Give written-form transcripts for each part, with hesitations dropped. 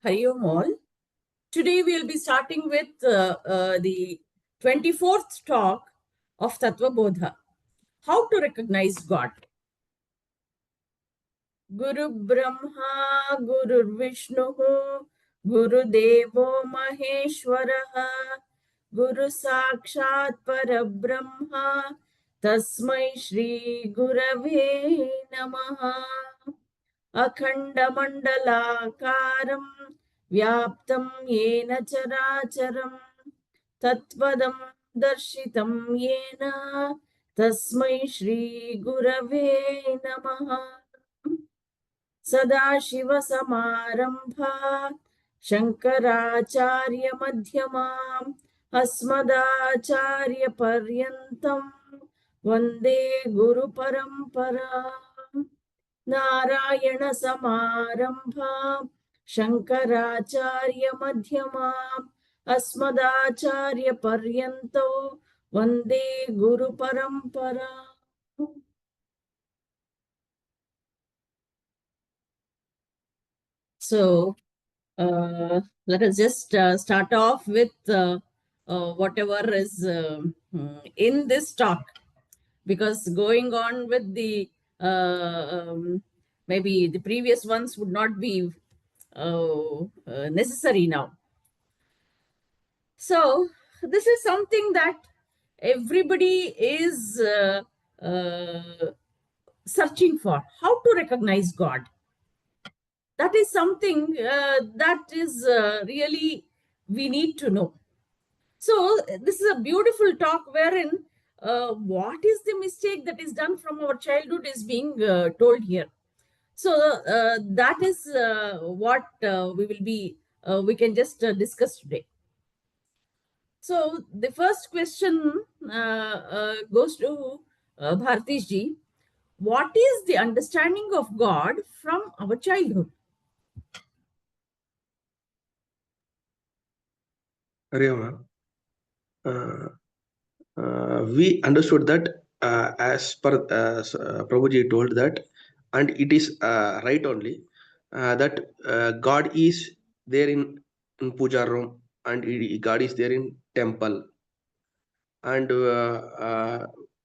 Hari Om all. Today we will be starting with the 24th talk of Tattvabodha. How to recognize God. Guru Brahma, Guru Vishnu, Guru Devo Maheshwaraha, Guru Sakshat Parabrahma, Tasmai Shri Gurave Namaha. अखण्डमण्डलाकारं व्याप्तं येन चराचरं तत्पदं दर्शितं येन तस्मै श्रीगुरवे नमः। सदाशिवसमारम्भा शङ्कराचार्यमध्यमाम् अस्मदाचार्यपर्यन्तं वन्दे गुरुपरम्पराम्। नारायण समारंभाम् शंकराचार्यमध्यमाम् अस्मदाचार्यपर्यन्तो वन्दे गुरुपरम्परा। So let us just start off with whatever is in this talk, because going on with the maybe the previous ones would not be necessary now. So this is something that everybody is searching for, how to recognize God. That is something that is really we need to know. So this is a beautiful talk wherein what is the mistake that is done from our childhood is being told here. So that is what we can just discuss today. So the first question goes to Bhartish ji. What is the understanding of God from our childhood? We understood that as per Prabhuji told that, and it is right only, that God is there in puja room, and God is there in temple, and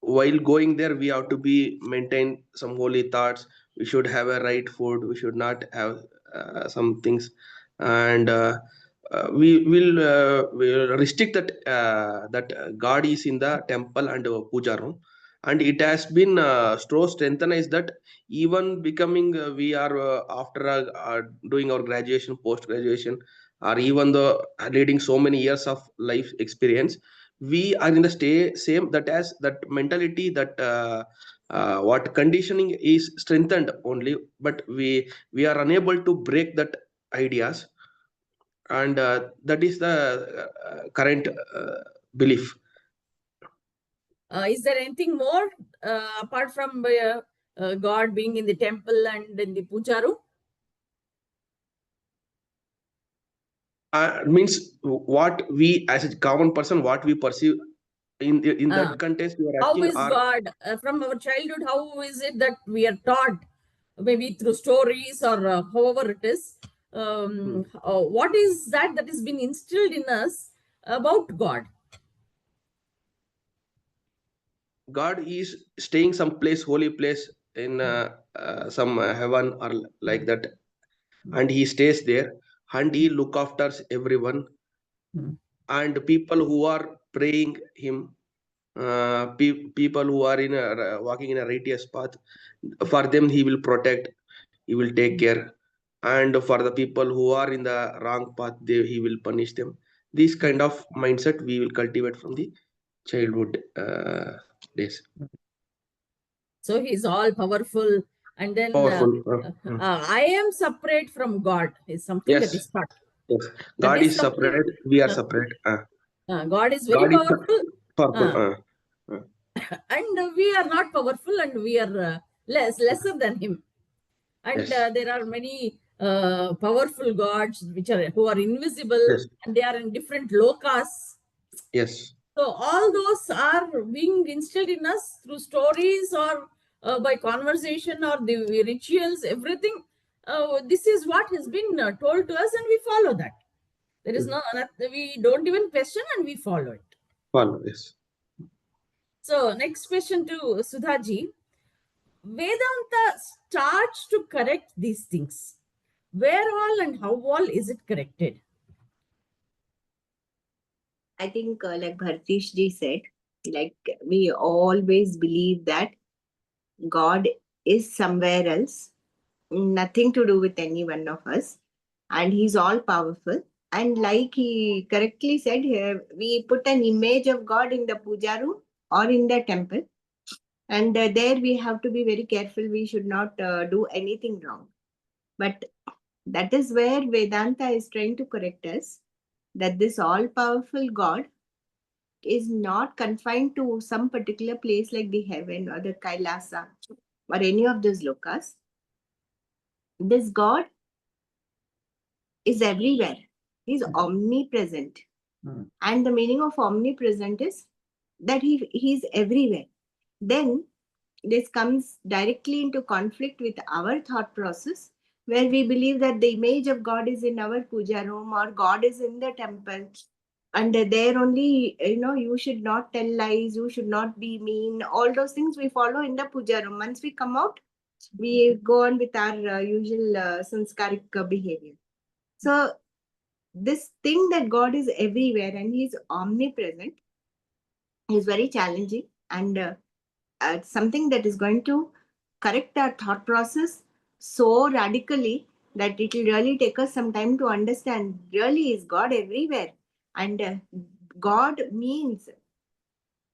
while going there we have to be maintain some holy thoughts. We should have a right food, we should not have some things, and we will restrict that God is in the temple and puja room. And it has been so strengthened is that even becoming we are after doing our graduation, post graduation, or even though leading so many years of life experience, we are in the same, that as that mentality, that what conditioning is strengthened only, but we are unable to break that ideas, and that is the current belief. Is there anything more apart from God being in the temple and in the puja room? Means what we as a common person, what we perceive in that context we are how asking. is God from our childhood? How is it that we are taught, maybe through stories or however it is? What is that has been instilled in us about God? God is staying some place, holy place in some heaven or like that, and he stays there, and he look after everyone, and people who are praying him, people who are in walking in a righteous path, for them he will protect, he will take care, and for the people who are in the wrong path, he will punish them. This kind of mindset we will cultivate from the childhood days. So he's all powerful, and then I am separate from God is something that is taught. Yes, God is separate, we are separate. God is very powerful. And we are not powerful, and we are lesser than him. And there are many powerful gods who are invisible, and they are in different lokas. Yes. So all those are being instilled in us through stories or by conversation or the rituals, everything. this is what has been told to us, and we follow that. There is we don't even question, and we follow it. Follow, yes. So next question to Sudhaji. Vedanta starts to correct these things. Where all and how all is it corrected? I think, like Bhartish ji said, like we always believe that God is somewhere else, nothing to do with any one of us, and He's all powerful. And like he correctly said here, we put an image of God in the puja room or in the temple, and there we have to be very careful. We should not do anything wrong. But that is where Vedanta is trying to correct us, that this all powerful God is not confined to some particular place like the heaven or the Kailasa or any of those lokas. This God is everywhere. He's omnipresent. And the meaning of omnipresent is that he's everywhere. Then this comes directly into conflict with our thought process, where we believe that the image of God is in our puja room or God is in the temple. And there only, you should not tell lies, you should not be mean. All those things we follow in the puja room. Once we come out, we go on with our usual sanskaric behavior. So this thing that God is everywhere and He's omnipresent is very challenging, and something that is going to correct our thought process so radically that it will really take us some time to understand, really is God everywhere. And God means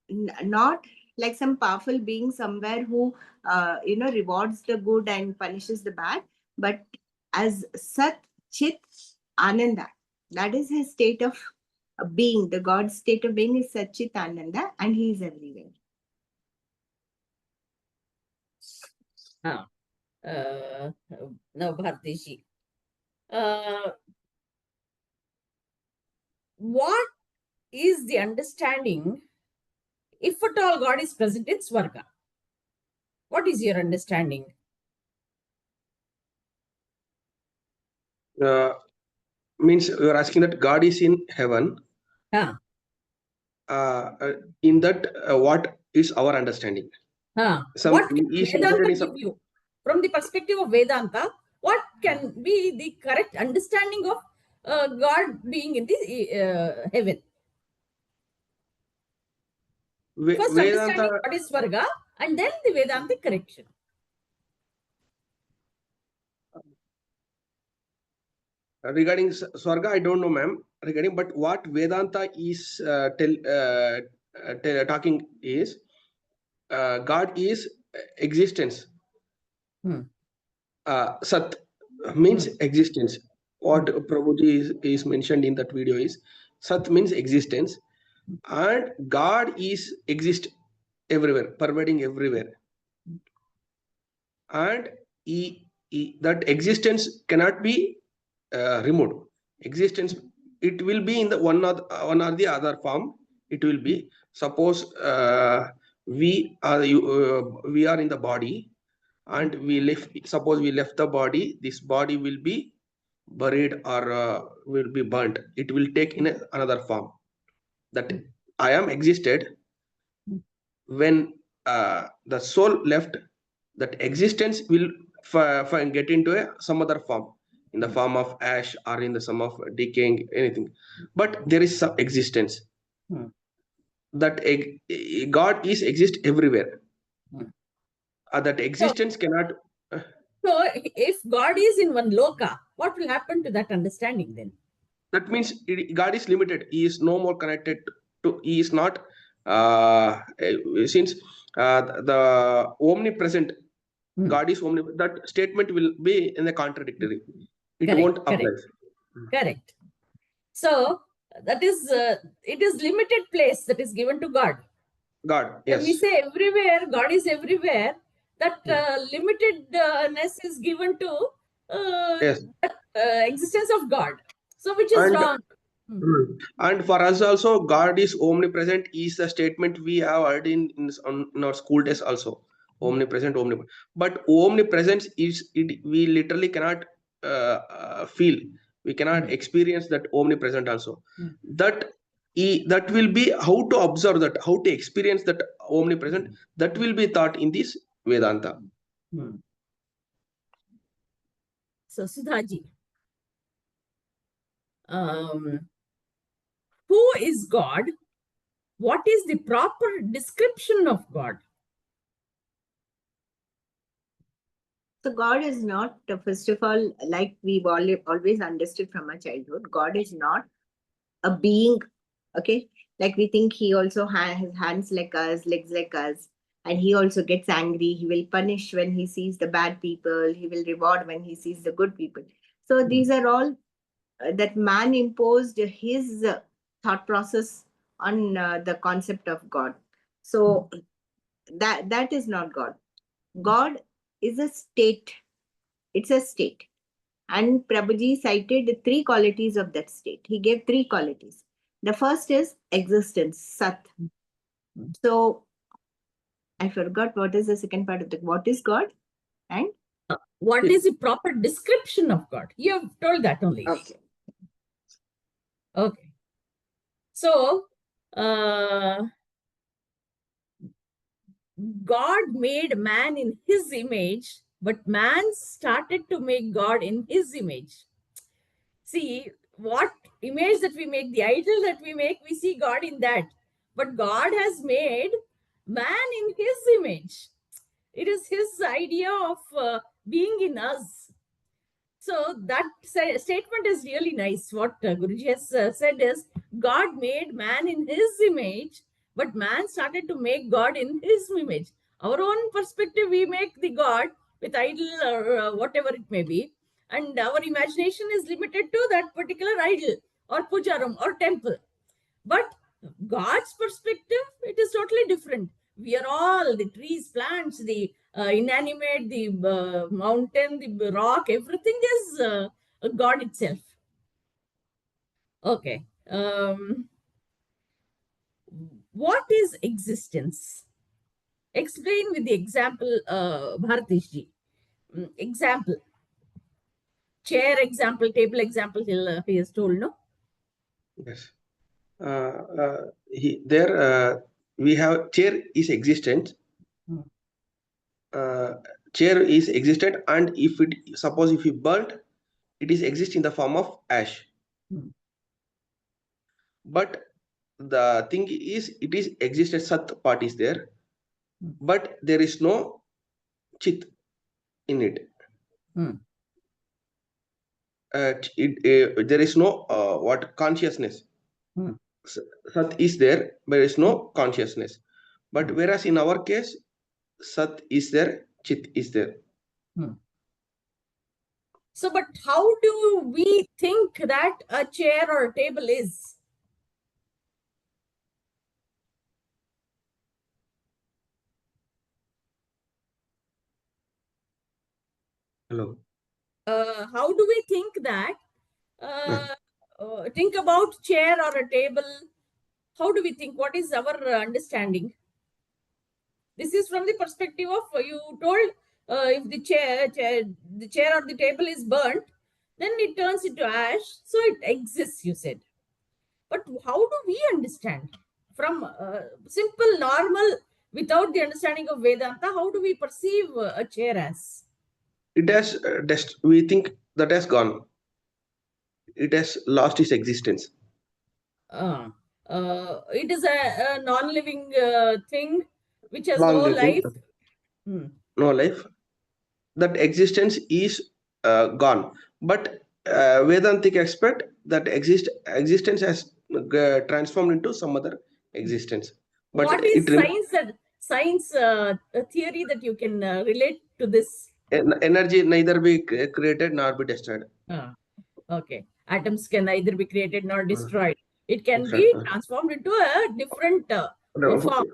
not like some powerful being somewhere who rewards the good and punishes the bad, but as Sat Chit Ananda. That is his state of being. The God's state of being is Sat Chit Ananda, and he is everywhere. Now, Bhartishi, what is the understanding, if at all God is present in Swarga? What is your understanding? Means you are asking that God is in heaven. In that, what is our understanding? What can Vedanta give you? From the perspective of Vedanta, what can be the correct understanding of God being in the heaven? First, Vedanta, understanding what is Swarga, and then the Vedantic correction. Regarding Swarga, I don't know, ma'am. Regarding, but what Vedanta is talking is God is existence. Sat means existence. What Prabhuji is mentioned in that video is Sat means existence, and God is exist everywhere, pervading everywhere, and that existence cannot be removed. Existence, it will be in the one or the other form. It will be, suppose we are in the body, and suppose we left the body, this body will be buried or will be burnt. It will take in another form. That I am existed. When the soul left, that existence will get into some other form, in the form of ash or in the form of decaying anything, but there is some existence. That God is exist everywhere. That existence cannot. So, if God is in one loka, what will happen to that understanding then? That means God is limited. He is no more connected to. He is not. Since the omnipresent, God is omnipresent. That statement will be in the contradictory. It won't apply. Correct. So that is it is limited place that is given to God. God, yes. When we say everywhere, God is everywhere, that limitedness is given to yes. Existence of God. So which is wrong. And for us also, God is omnipresent is the statement we have heard in our school days also. omnipresent, omnipresent. But omnipresence is it. We literally cannot feel. We cannot experience that omnipresent also. That that will be how to observe that, how to experience that omnipresent. That will be taught in this Vedanta. So, Sudhaji, who is God? What is the proper description of God? So God is not, first of all, like we've always understood from our childhood, God is not a being, okay? Like we think he also has hands like us, legs like us, and he also gets angry. He will punish when he sees the bad people. He will reward when he sees the good people. So these are all that man imposed his thought process on the concept of God. So that is not God. God is a state. It's a state. And Prabhuji cited 3 qualities of that state. He gave 3 qualities. The first is existence, Sat. So I forgot what is the second part of the what is God and what is the proper description of God? You have told that only. okay. Okay. So God made man in his image, but man started to make God in his image. See, what image that we make, the idol that we make, we see God in that. But God has made man in his image. It is his idea of being in us. So that statement is really nice. What Guruji has said is, God made man in his image, but man started to make God in his image. Our own perspective, we make the God with idol or whatever it may be. And our imagination is limited to that particular idol or pujaram or temple. But God's perspective, it is totally different. We are all the trees, plants, the inanimate, the mountain, the rock, everything is God itself. Okay. What is existence? Explain with the example, Bharatishji. Example. Chair example, table example, he has told, no? Yes. We have chair is existent. Chair is existent, and if it suppose if you burnt, it is exist in the form of ash. But the thing is, it is existed, sat part is there, but there is no chit in it. There is no what consciousness. Sat is there, but there is no consciousness. But whereas in our case, sat is there, chit is there. So, but how do we think that a chair or a table is? Hello. How do we think that? Think about chair or a table. How do we think? What is our understanding? This is from the perspective of you told if the chair or the table is burnt, then it turns into ash, so it exists. You said, but how do we understand from simple normal without the understanding of Vedanta? How do we perceive a chair as? It has we think that has gone. It has lost its existence. It is a non-living thing which has no Non-living, life. no life. That existence is gone. But Vedantic aspect that existence has transformed into some other existence. But What is science theory that you can relate to this? Energy neither be created nor be destroyed. Okay. Atoms can neither be created nor destroyed. It can be transformed into a different form.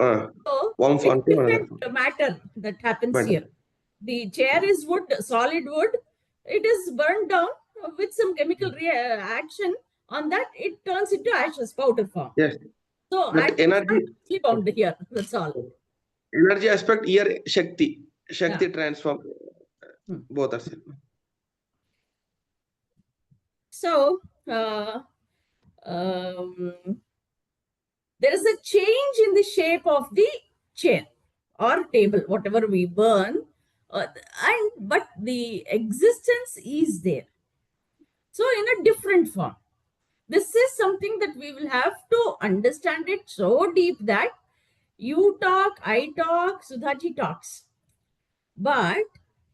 So one it's form to another form. different matter that happens Matter. here. The chair is wood, solid wood. It is burned down with some chemical action. On that, it turns into ashes, powder form. Yes. So That atoms energy. are bound here. That's all. Energy aspect here, Shakti. Shakti Yeah. transform. Both are same. So, um, there is a change in the shape of the chair or table, whatever we burn, but the existence is there. So, in a different form. This is something that we will have to understand it so deep that you talk, I talk, Sudhaji talks. But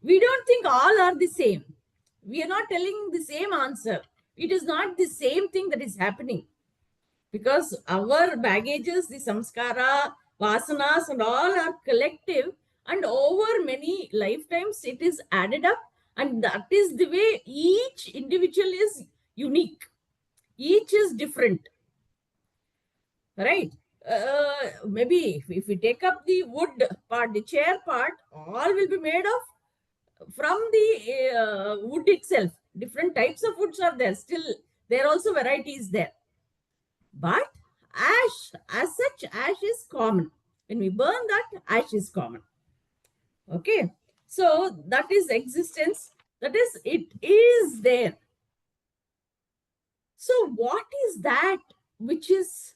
we don't think all are the same. We are not telling the same answer. It is not the same thing that is happening because our baggages, the samskara, vasanas, and all are collective, and over many lifetimes it is added up, and that is the way each individual is unique, each is different, right? Maybe if we take up the wood part, the chair part, all will be made of from the wood itself. Different types of woods are there. Still, there are also varieties there. But ash, as such, ash is common. When we burn that, ash is common. Okay. So that is existence. That is, it is there. So what is that which is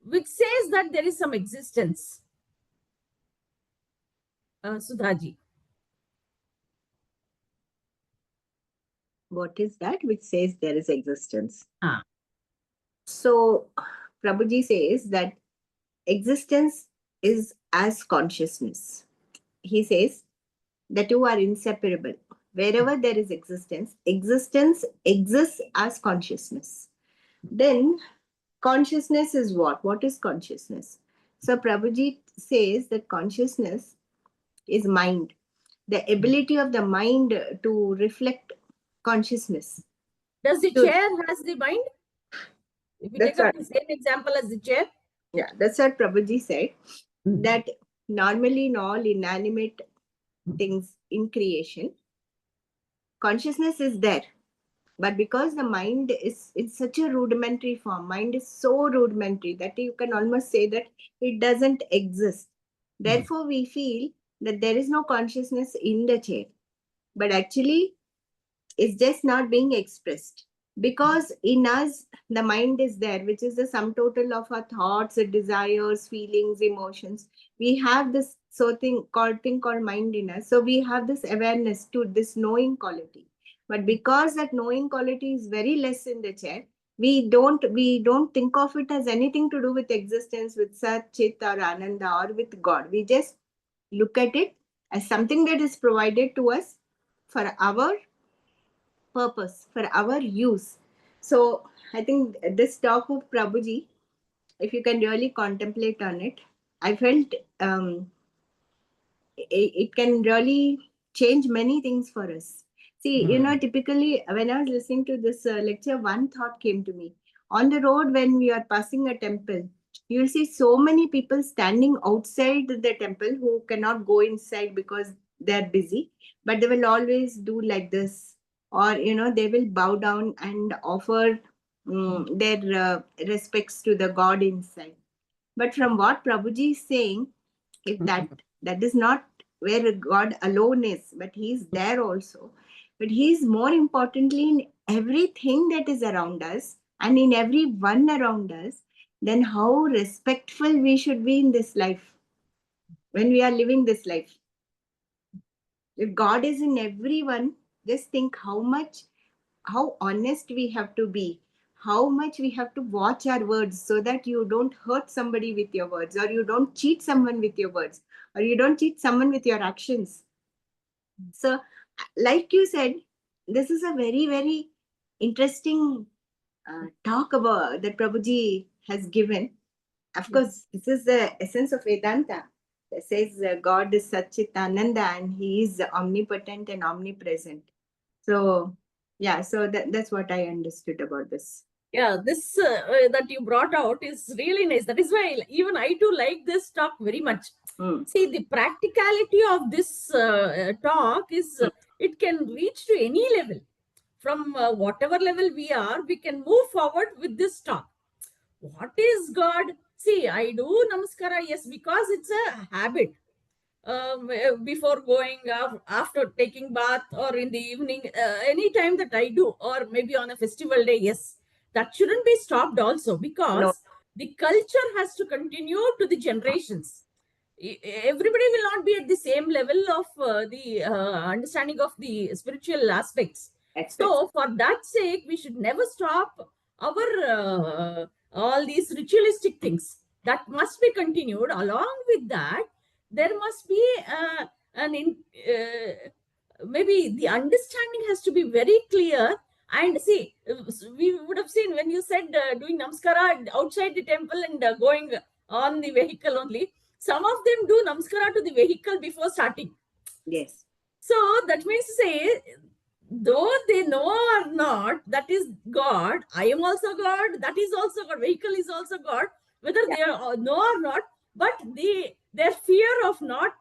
which says that there is some existence? Sudhaji. What is that which says there is existence? Ah. So, Prabhuji says that existence is as consciousness. He says the two are inseparable. Wherever there is existence, existence exists as consciousness. Then, consciousness is what? What is consciousness? So, Prabhuji says that consciousness is mind, the ability of the mind to reflect consciousness. Does the So, chair has the mind? If we take that's up what, the same example as the chair. yeah, that's what Prabhuji said. That normally in all inanimate things in creation, consciousness is there. But because the mind is in such a rudimentary form, mind is so rudimentary that you can almost say that it doesn't exist. Therefore, we feel that there is no consciousness in the chair. But actually, it's just not being expressed. Because in us, the mind is there, which is the sum total of our thoughts, desires, feelings, emotions. We have this thing called mind in us. So we have this awareness to this knowing quality. But because that knowing quality is very less in the chair, we don't think of it as anything to do with existence, with Sat, Chit, or Ananda, or with God. We just look at it as something that is provided to us for our purpose, for our use. So I think this talk of Prabhuji, if you can really contemplate on it, I felt it can really change many things for us. See, typically when I was listening to this lecture, one thought came to me. On the road, when we are passing a temple, you'll see so many people standing outside the temple who cannot go inside because they're busy, but they will always do like this, or they will bow down and offer their respects to the God inside. But from what Prabhuji is saying, if that is not where God alone is, but He's there also. But He is more importantly in everything that is around us and in every one around us. Then how respectful we should be in this life when we are living this life. If God is in everyone, just think how honest we have to be, how much we have to watch our words so that you don't hurt somebody with your words, or you don't cheat someone with your words, or you don't cheat someone with your actions. So, like you said, this is a very, very interesting talk about that Prabhuji has given. Of course, this is the essence of Vedanta. It says God is Satchitananda and He is omnipotent and omnipresent. So, yeah, so that's what I understood about this. Yeah, this that you brought out is really nice. That is why even I too like this talk very much. See, the practicality of this talk is it can reach to any level. From whatever level we are, we can move forward with this talk. What is God? See, I do namaskara, yes, because it's a habit. Before going, after taking bath, or in the evening, any time that I do, or maybe on a festival day, yes, that shouldn't be stopped also, No. because the culture has to continue to the generations. Everybody will not be at the same level of the understanding of the spiritual aspects. Aspects. So, for that sake, we should never stop our all these ritualistic things. That must be continued. Along with that, there must be maybe the understanding has to be very clear. And see, we would have seen when you said doing namaskara outside the temple and going on the vehicle only. Some of them do namaskara to the vehicle before starting. Yes. So that means to say, though they know or not, that is God. I am also God. That is also God. Vehicle is also God. Whether Yeah. they know or not, but their fear of not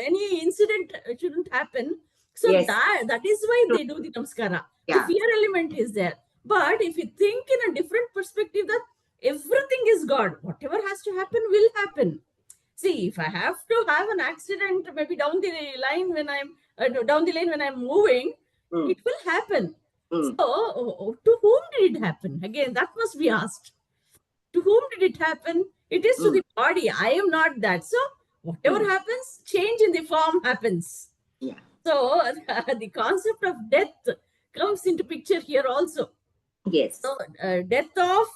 any incident shouldn't happen. So Yes. that is why True. they do the namaskara. The Yeah. fear element is there. But if you think in a different perspective that everything is God, whatever has to happen will happen. See, if I have to have an accident, maybe down the line when I'm down the lane when I'm moving, Mm. it will happen. Mm. So, to whom did it happen? Again, that must be asked. To whom did it happen? It is to Mm. the body. I am not that. So, whatever Mm. happens, change in the form happens. Yeah. So, the concept of death comes into picture here also. Yes. So, death of,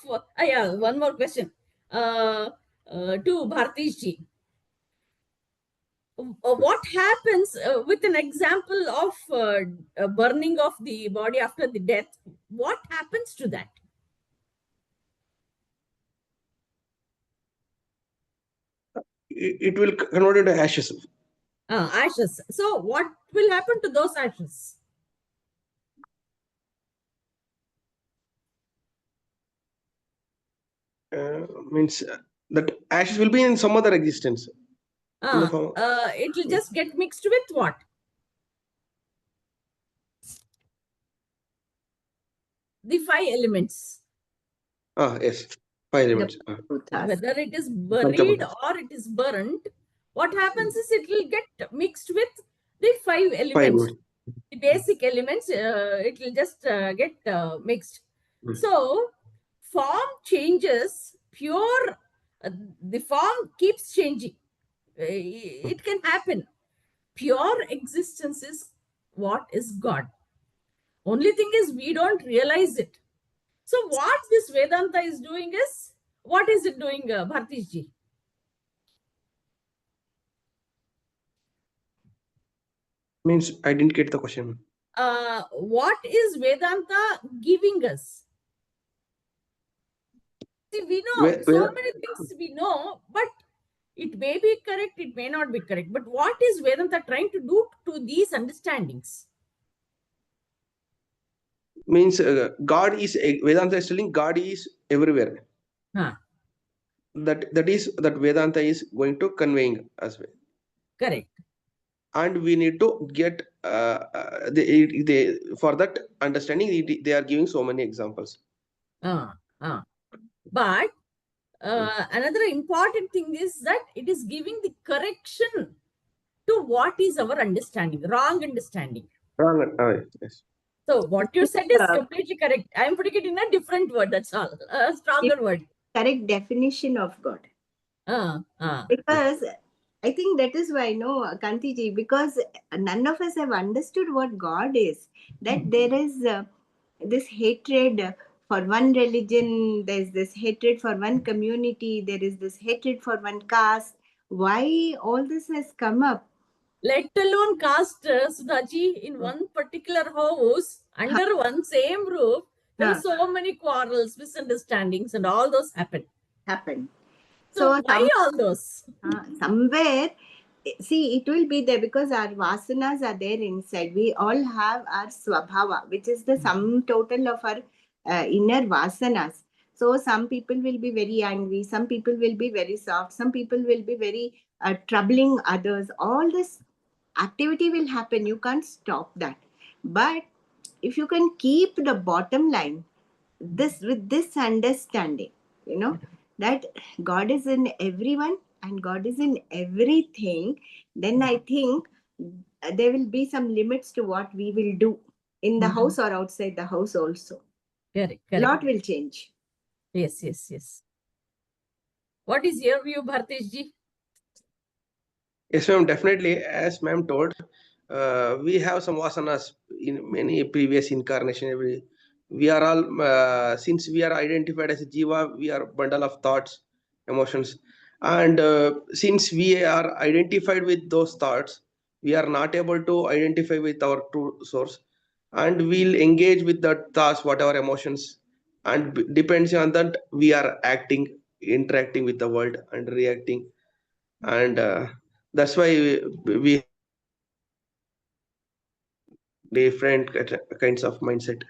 yeah, one more question to Bhartish ji. What happens with an example of burning of the body after the death? What happens to that? It will convert into ashes. Ashes. So, what will happen to those ashes? Means that ashes will be in some other existence. In the form. It will just get mixed with what? The five elements. Yes. Five The elements. Bhutas. Whether it is buried Panchabhutas. or it is burnt, what happens is it will get mixed with the five Five elements. elements. The basic elements, it will just get mixed. Mm. So, form changes, pure, the form keeps changing. It can happen. Pure existence is what is God. Only thing is, we don't realize it. So, what this Vedanta is doing is, what is it doing, Bhartish ji? Means I didn't get the question. What is Vedanta giving us? See, we know so many things we know, but it may be correct, it may not be correct. But what is Vedanta trying to do to these understandings? Means God is Vedanta is telling God is everywhere. Huh, That Vedanta is going to conveying as well. correct. And we need to get for that understanding they are giving so many examples. Uh, uh. But another important thing is that it is giving the correction to what is our understanding, wrong understanding. Wrong. Yes. So what you said is Uh, completely correct. I am putting it in a different word. That's all. A stronger word. correct definition of God. Because I think that is why, no, Kantiji, because none of us have understood what God is. That there is this hatred for one religion, there's this hatred for one community, there is this hatred for one caste. Why all this has come up? Let alone caste, Sudhaji, in one particular house, under one same roof, there are so many quarrels, misunderstandings, and all those happen. Happen. So why all those? Somewhere, see, it will be there because our vasanas are there inside. We all have our swabhava, which is the sum total of our inner vasanas. So some people will be very angry, some people will be very soft, some people will be very troubling others. All this activity will happen. You can't stop that. But if you can keep the bottom line, this with this understanding, you know, that God is in everyone and God is in everything, then I think there will be some limits to what we will do in the house or outside the house also. Correct, A correct. lot will change. Yes, yes, yes. What is your view, Bhartish ji? Yes, ma'am, definitely. As ma'am told, we have some vasanas in many previous incarnation. We are all, since we are identified as a jiva, we are bundle of thoughts, emotions. And since we are identified with those thoughts, we are not able to identify with our true source. And we'll engage with the thoughts, whatever emotions. And depends on that, we are acting, interacting with the world and reacting. And that's why we have different kinds of mindset.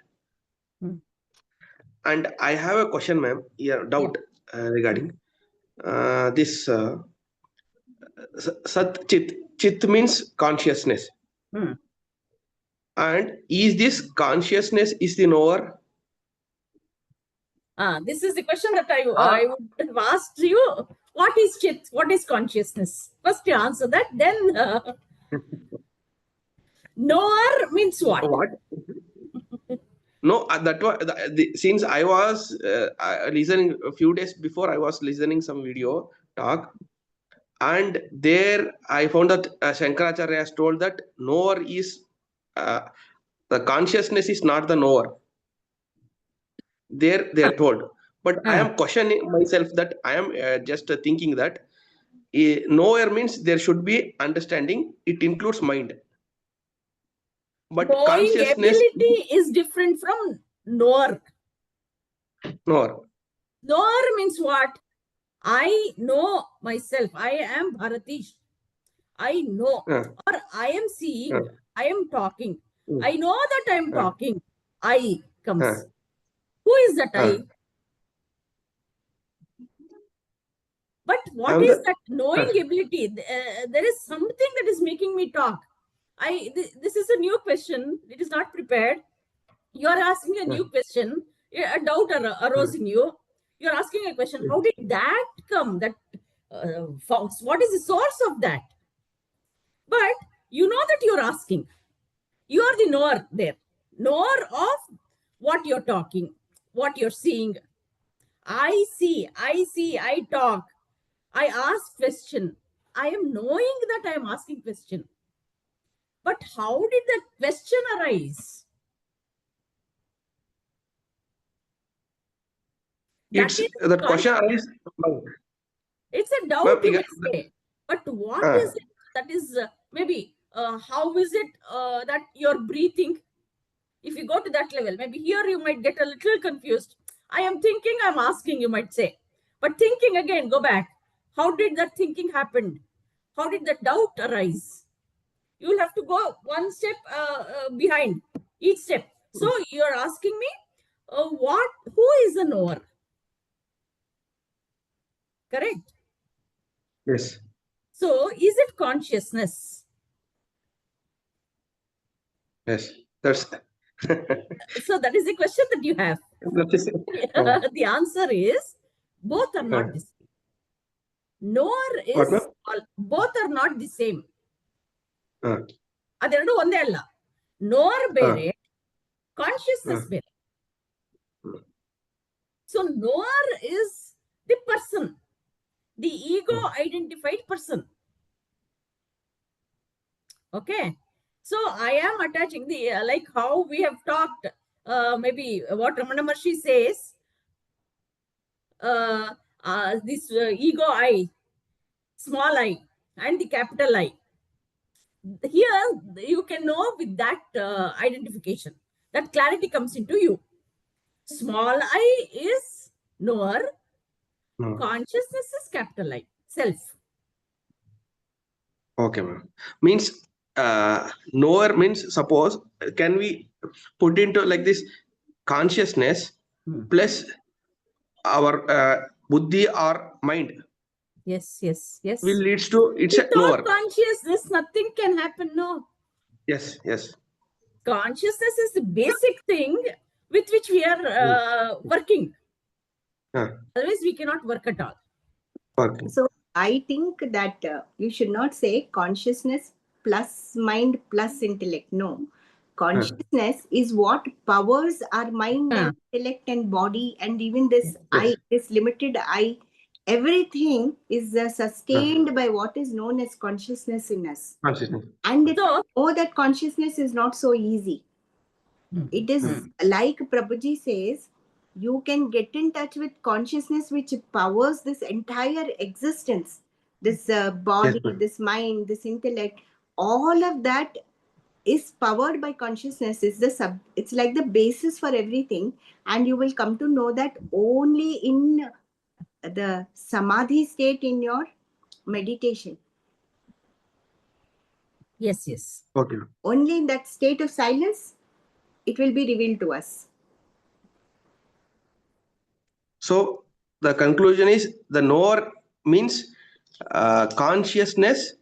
Hmm. And I have a question, ma'am, here, Yeah. doubt regarding this sat chit. Chit means consciousness. Hmm. And is this consciousness is the knower? This is the question that I Or would have asked you. What is chit? What is consciousness? First you answer that, then knower means what? what? No, since I was listening a few days before, I was listening some video talk, and there I found that Shankaracharya has told that knower is uh, the consciousness is not the knower. There they are told, but I Uh, am questioning myself that I am just thinking that knower means there should be understanding. It includes mind, but knowing consciousness ability is different from knower. knower. Knower means what? I know myself. I am Bharatish. I know, Uh, or I am uh, seeing, I am talking. uh, I know that I am uh, talking. I uh, comes. Who is that uh. I? But I what am is the that knowing uh, ability? There is something that is making me talk. This is a new question. It is not prepared. You are asking a uh, new question. A doubt uh, arose in you. You are asking a question. How did that come? That what is the source of that? But you know that you are asking. You are the knower there. Knower of what you're talking, what you're seeing. I see, I talk, I ask question. I am knowing that I am asking question. But how did that question arise? That it's is that question is, it's a doubt ma'am, you may say. But what uh, is it that is maybe how is it that you're breathing? If you go to that level, maybe here you might get a little confused. I am thinking, I'm asking, you might say. But thinking again, go back. How did that thinking happen? How did that doubt arise? You'll have to go one step behind each step. So you're asking me, who is the knower? Correct? yes, So is it consciousness? yes, that's So that is the question that you have. that is The answer is both are uh, not the same. Knower what, is, ma'am? both are not the same. Uh, ಅದೆರಡು ಒಂದೇ ಅಲ್ಲ. knower ಬೇರೆ, uh, consciousness uh, ಬೇರೆ. So knower is the person, the ego identified person. Okay. So I am attaching the like how we have talked, maybe what Ramana Maharshi says, this ego I, small I, and the capital I. Here you can know with that identification, that clarity comes into you. Small I is knower, consciousness is capital I, self. okay, ma'am. Means knower means, suppose, can we put into like this consciousness Hmm. plus our buddhi or mind Yes, yes, will yes. leads to it's a Without knower. consciousness, nothing can happen. No. Yes, yes. Consciousness is the basic thing with which we are working. Otherwise, we cannot work at all. Okay. So I think that you should not say consciousness plus mind plus intellect. No. Consciousness is what powers our mind and intellect and body, and even this Yes. this limited eye. Everything is sustained by what is known as consciousness in us. Consciousness. And So, know that consciousness is not so easy. It is like Prabhuji says, you can get in touch with consciousness which powers this entire existence, this body, Yes, ma'am. this mind, this intellect. All of that is powered by consciousness. It's like the basis for everything, and you will come to know that only in the samadhi state in your meditation. yes, yes. Okay. Only in that state of silence, it will be revealed to us. So the conclusion is the knower means consciousness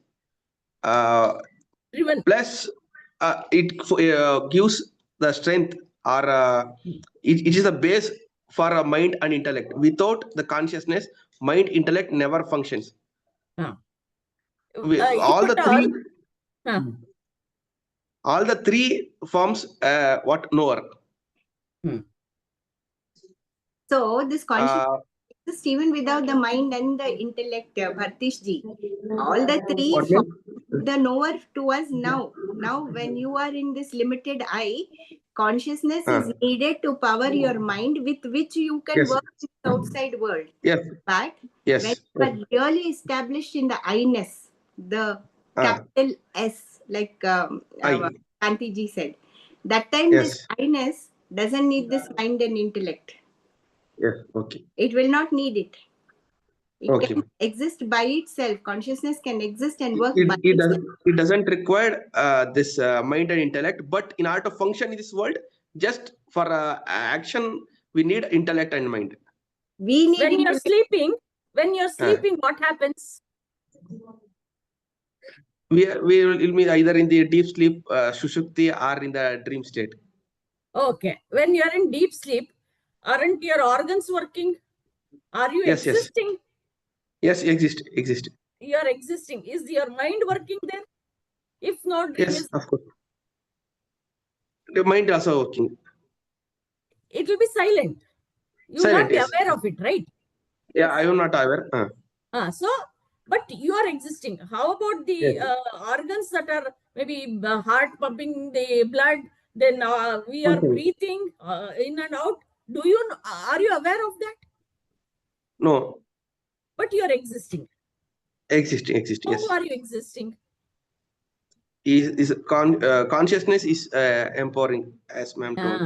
Driven. plus it gives the strength, or it is the base for a mind and intellect. Without the consciousness, mind, intellect never functions. If All at the all, three, all the three forms what knower. So this consciousness exists even without the mind and the intellect, Bhartish ji. All the three What form name? the knower to us now. Now, when you are in this limited eye, consciousness is needed to power your mind, with which you can Yes. work in the outside world. Yes. But when Yes. you are really established in the I-ness, the capital S, like I. Kanti ji said, that time this Yes. I-ness doesn't need this mind and intellect. Yes. Okay. It will not need it. It Okay. can exist by itself. Consciousness can exist and work It, by it, itself. does, it doesn't require this mind and intellect, but in order to function in this world, just for action, we need intellect and mind. We need when you're intellect. sleeping, what happens? We will be either in the deep sleep, sushupti, or in the dream state. Okay. When you're in deep sleep, aren't your organs working? Are you Yes. existing? Yes. Exist. You're existing. Is your mind working there? If no dream Yes, is, of course. The mind also working. it will be silent. You will not Silent. be Yes. aware of it, right? Yeah, I am not aware. So, but you are existing. How about Yes. the organs that are maybe heart pumping the blood? Then we are Okay. breathing in and out. Are you aware of that? No. But you are existing. Existing. How Yes. are you existing? Consciousness is empowering, as ma'am told.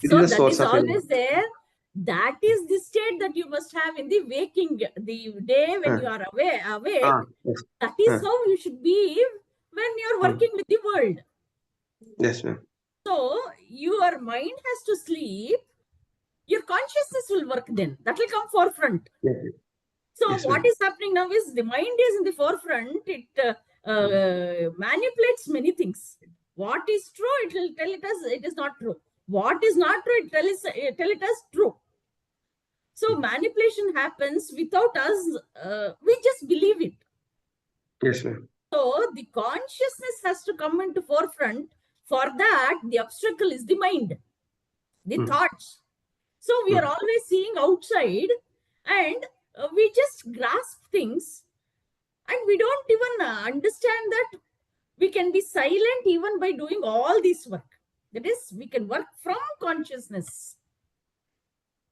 It So is the that source is of always there. That is the state that you must have in the waking, the day when you are awake. Yes. That is how you should be when you are working with the world. Yes, ma'am. So your mind has to sleep. Your consciousness will work then. That will come forefront. Yes. So Yes, what ma'am. is happening now is the mind is in the forefront. It manipulates many things. What is true, it will tell it as it is not true. What is not true, it tell it as true. So manipulation happens without us. We just believe it. Yes, ma'am. So the consciousness has to come into forefront. For that, the obstacle is the mind, the thoughts. So we are always seeing outside, and we just grasp things, and we don't even understand that we can be silent even by doing all this work. That is, we can work from consciousness.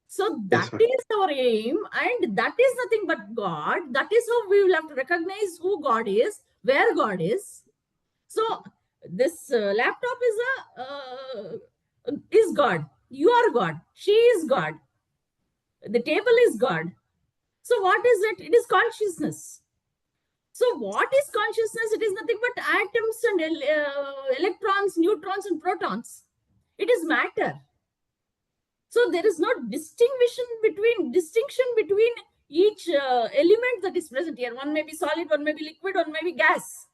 So that is our aim, and that is nothing but God. That is how we will have to recognize who God is, where God is. So this laptop is God. You are God. She is God. The table is God. So what is it? It is consciousness. So what is consciousness? It is nothing but atoms and electrons, neutrons, and protons. It is matter. So there is no distinction between each element that is present here. One may be solid, one may be liquid, one may be gas.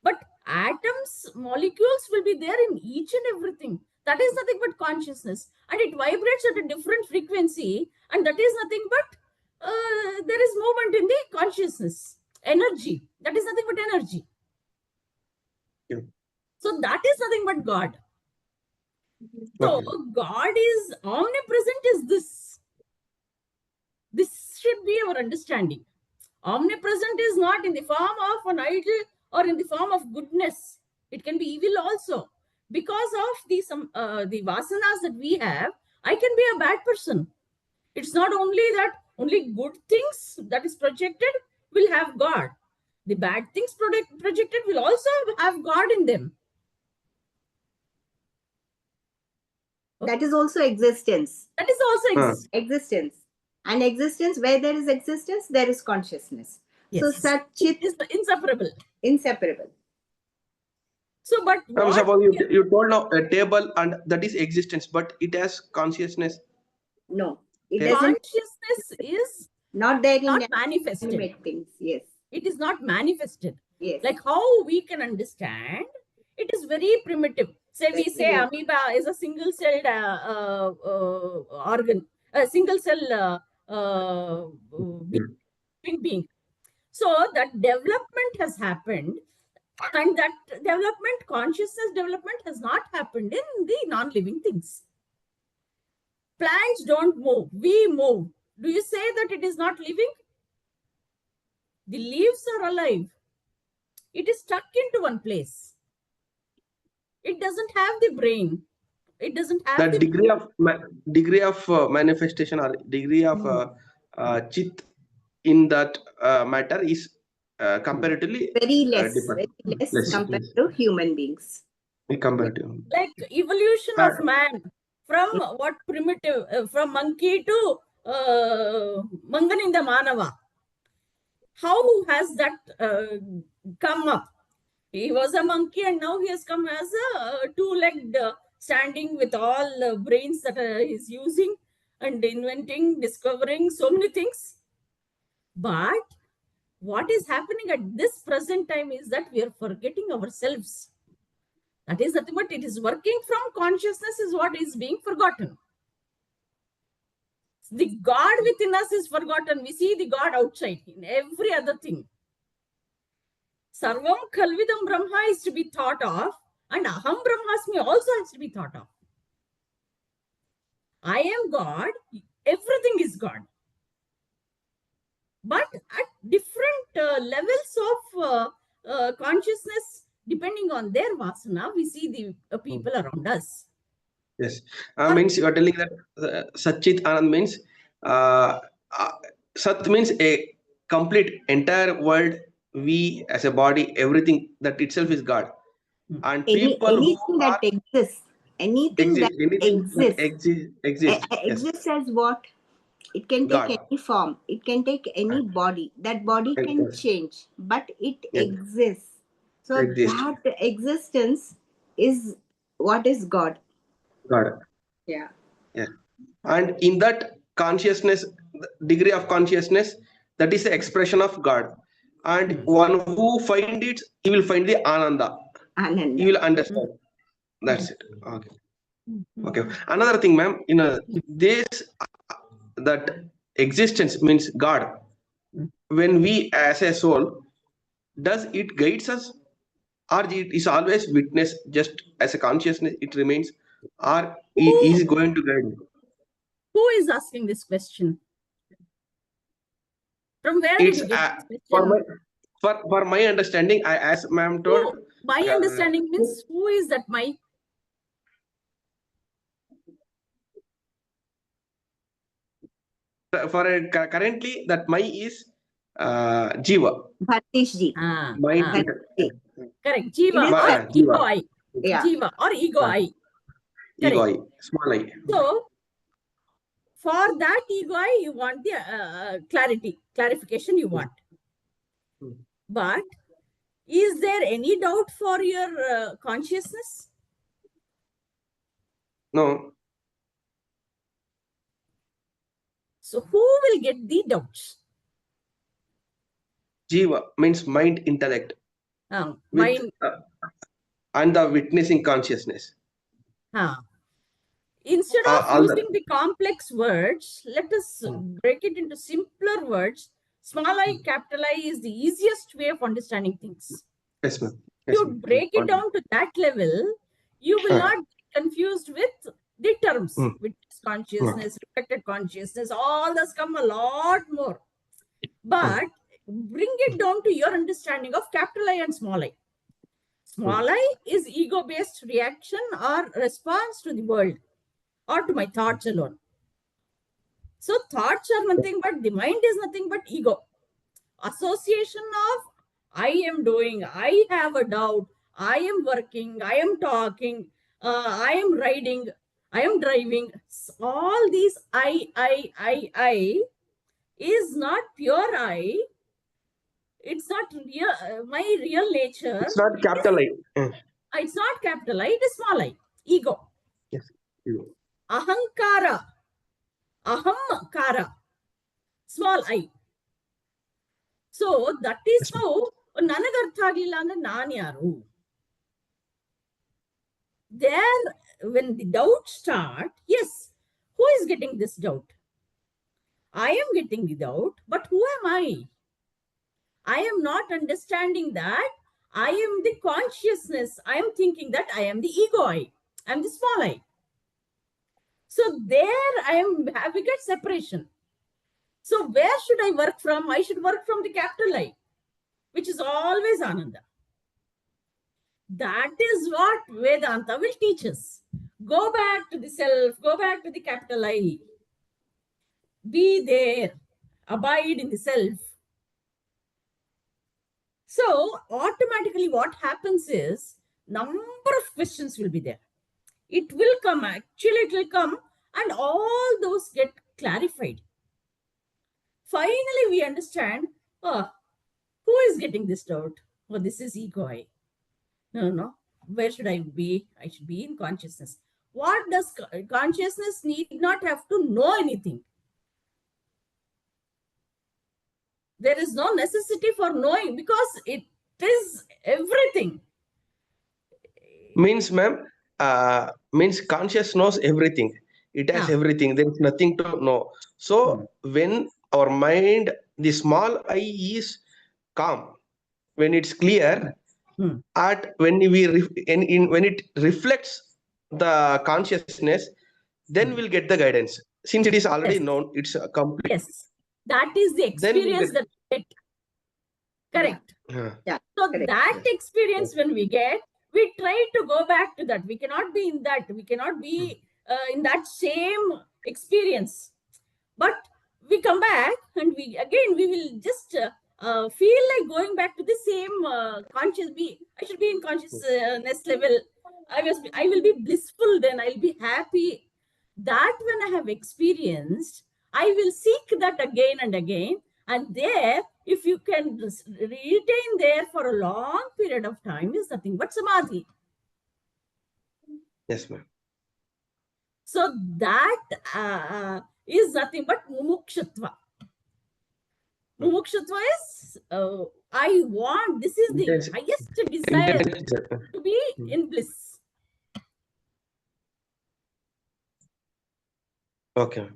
But atoms, molecules will be there in each and everything. That is nothing but consciousness, and it vibrates at a different frequency, and that is nothing but there is movement in the consciousness, energy. That is nothing but energy. Yeah. So that is nothing but God. So Okay. God is omnipresent. Is this? This should be our understanding. Omnipresent is not in the form of an idol or in the form of goodness. It can be evil also. Because of the vasanas that we have, I can be a bad person. It's not only that only good things that is projected will have God. The bad things projected will also have God in them. That is also existence. That is also existence. Existence. And existence, where there is existence, there is consciousness. Yes. So Sat-Chit is inseparable. Inseparable. So, but what? Suppose you told now a table and that is existence, but it has consciousness. No, it Yeah. doesn't. Consciousness is Not there in not manifested. animate things. Yes. It is not manifested. Yes. Like how we can understand, it is very primitive. Say we say amoeba is a single-celled organ, a single-cell being. So that development has happened, and that development, consciousness development, has not happened in the non-living things. Plants don't move, we move. Do you say that it is not living? The leaves are alive. It is stuck into one place. It doesn't have the brain. It doesn't have The degree of manifestation or degree of chit in that matter is comparatively very less, different. very less Less. compared to human beings. Comparative. like evolution of man from what primitive, from monkey to Manganinda Manava. How has that come up? He was a monkey and now he has come as a two-legged standing with all brains that he's using and inventing, discovering so many things. But what is happening at this present time is that we are forgetting ourselves. That is nothing but it is working from consciousness is what is being forgotten. The God within us is forgotten. We see the God outside in every other thing. Sarvam Khalvidam Brahma is to be thought of, and Aham Brahmasmi also has to be thought of. I am God, everything is God. But at different levels of consciousness, depending on their vasana, we see the people around us. Yes. Means you are telling that Satchit Anand means Sat means a complete entire world, we as a body, everything that itself is God. And people anything who that exists, anything that exists. exists as what? It can take God. any form. It can take any body. That body can change, but it exists. So that existence is what is God. God. Yeah. Yeah. And in that consciousness, degree of consciousness, that is the expression of God. And one who finds it, he will find the Ananda. Ananda. He will understand. That's it. Okay. Okay. Another thing, ma'am, this that existence means God. When we as a soul, does it guides us, or it is always witness just as a consciousness? It remains, or is going to guide you? Who is asking this question? From where It's did you get this question? for my understanding, I as ma'am told. My understanding means who is that my? Currently that my is Jiva. Bhartish ji. Correct. Jiva or ego I. Yeah. Jiva or ego I. Ego I. Small I. So, for that ego I, you want the clarification you want. But is there any doubt for your consciousness? No. So who will get the doubts? Jiva means mind, intellect. Mind. And the witnessing consciousness. Instead of all using the the complex words, let us break it into simpler words. Small I, capital I is the easiest way of understanding things. yes, ma'am. Yes, You ma'am. break it down to that level, you will not get confused with the terms, which is consciousness, reflected consciousness, all those come a lot more. But bring it down to your understanding of capital I and small I. Small I is ego-based reaction or response to the world or to my thoughts alone. So thoughts are nothing but, the mind is nothing but ego. Association of I am doing, I have a doubt, I am working, I am talking, I am riding, I am driving. All these I is not pure I. It's not real, my real nature. It's not capital I. It's not capital I, it is small I, ego. Yes. You. Ahankara, ahamkara, small I. So that is how ನನಗೆ ಅರ್ಥ ಆಗಲಿಲ್ಲ ಅಂದ್ರೆ ನಾನು ಯಾರು? There, when the doubts start, yes, who is getting this doubt? I am getting the doubt, but who am I? I am not understanding that I am the consciousness. I am thinking that I am the ego I. I am the small I. So there I am having a separation. So where should I work from? I should work from the capital I, which is always Ananda. That is what Vedanta will teach us. Go back to the self, go back to the capital I. Be there, abide in the self. So automatically what happens is, number of questions will be there. It will come, actually it will come, and all those get clarified. Finally we understand, oh, who is getting this doubt? Oh, this is ego I. No. Where should I be? I should be in consciousness. What does consciousness need not have to know anything? There is no necessity for knowing because it is everything. Means, ma'am, means conscious knows everything. It has everything. There is nothing to know. So when our mind, the small I is calm, when it's clear, at when we when it reflects the consciousness, then we'll get the guidance. Since it is already known, it's complete. Yes, that is the experience that we get. Correct. Yeah. So that experience when we get, we try to go back to that. We cannot be in that. We cannot be in that same experience. But we come back and we will just feel like going back to the same conscious. I should be in consciousness level. I will be blissful then. I'll be happy. That when I have experienced, I will seek that again and again. And there, if you can retain there for a long period of time, is nothing but samadhi. Yes, ma'am. So that is nothing but mumukshutva. Mumukshutva is, I want, this is the highest desire to be in bliss. Okay.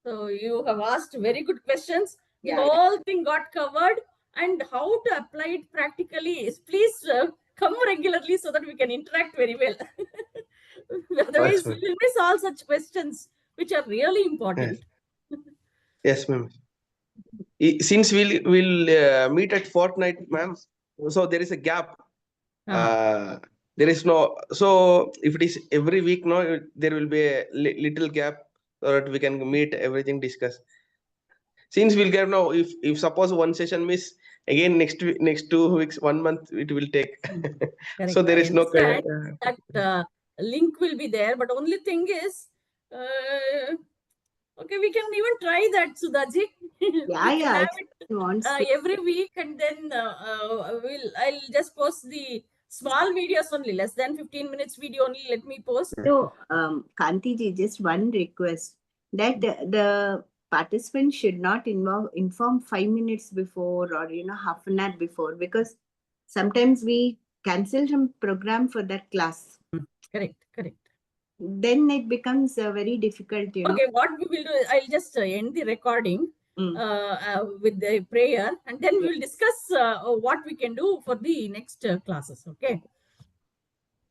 So you have asked very good questions. The whole thing got covered, and how to apply it practically is, please come regularly so that we can interact very well. Otherwise, we will miss all such questions which are really important. Yes, ma'am. Since we'll meet at fortnight, ma'am, so there is a gap. There is no, so if it is every week, no, there will be a little gap so that we can meet, everything discuss. Since we'll get now, if suppose one session miss, again next 2 weeks, 1 month it will take. So there is no that link will be there, but only thing is, okay, we can even try that, Sudhaji. Every week, and then I'll just post the small videos only, less than 15 minutes video only. Let me post. So, Kantiji, just one request that the participants should not inform 5 minutes before or half an hour before, because sometimes we cancel some program for that class. Correct. then it becomes very difficult, Okay, what we will do, I'll just end the recording with the prayer, and then we will discuss what we can do for the next classes. Okay.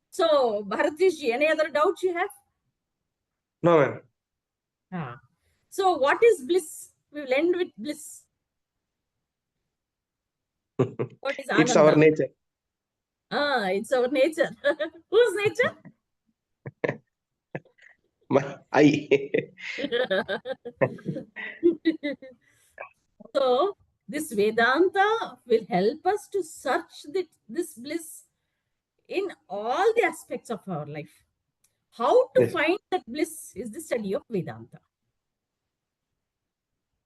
So, Bharatish ji, any other doubts you have? No, ma'am. So, what is bliss? We will end with bliss. What is It's our Ananda? nature. It's our nature. Whose nature? I. So, this Vedanta will help us to search this bliss in all the aspects of our life. How to Yes. find that bliss is the study of Vedanta.